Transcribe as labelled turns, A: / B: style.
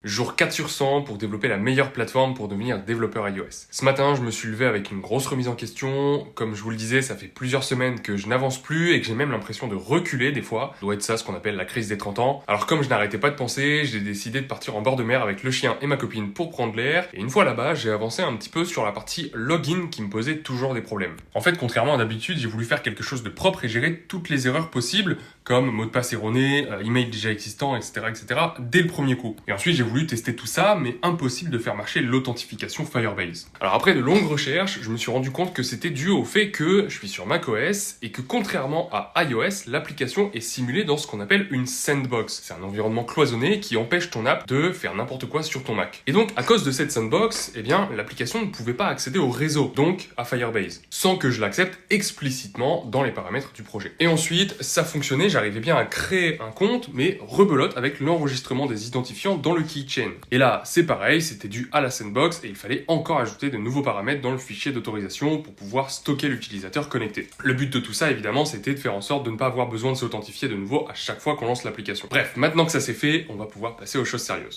A: Jour 4 sur 100 pour développer la meilleure plateforme pour devenir développeur iOS. Ce matin, je me suis levé avec une grosse remise en question. Comme je vous le disais, ça fait plusieurs semaines que je n'avance plus et que j'ai même l'impression de reculer des fois. Ça doit être ça, ce qu'on appelle la crise des 30 ans. Alors comme je n'arrêtais pas de penser, j'ai décidé de partir en bord de mer avec le chien et ma copine pour prendre l'air. Et une fois là-bas, j'ai avancé un petit peu sur la partie login qui me posait toujours des problèmes. En fait, contrairement à d'habitude, j'ai voulu faire quelque chose de propre et gérer toutes les erreurs possibles, comme mot de passe erroné, email déjà existant, etc., dès le premier coup. Et ensuite, j'ai voulu tester tout ça, mais impossible de faire marcher l'authentification Firebase. Alors après de longues recherches, je me suis rendu compte que c'était dû au fait que je suis sur macOS et que contrairement à iOS, l'application est simulée dans ce qu'on appelle une sandbox. C'est un environnement cloisonné qui empêche ton app de faire n'importe quoi sur ton Mac. Et donc, à cause de cette sandbox, eh bien, l'application ne pouvait pas accéder au réseau, donc à Firebase, sans que je l'accepte explicitement dans les paramètres du projet. Et ensuite, ça fonctionnait, j'arrivais bien à créer un compte, mais rebelote avec l'enregistrement des identifiants dans le keychain. Et là, c'est pareil, c'était dû à la sandbox et il fallait encore ajouter de nouveaux paramètres dans le fichier d'autorisation pour pouvoir stocker l'utilisateur connecté. Le but de tout ça, évidemment, c'était de faire en sorte de ne pas avoir besoin de s'authentifier de nouveau à chaque fois qu'on lance l'application. Bref, maintenant que ça c'est fait, on va pouvoir passer aux choses sérieuses.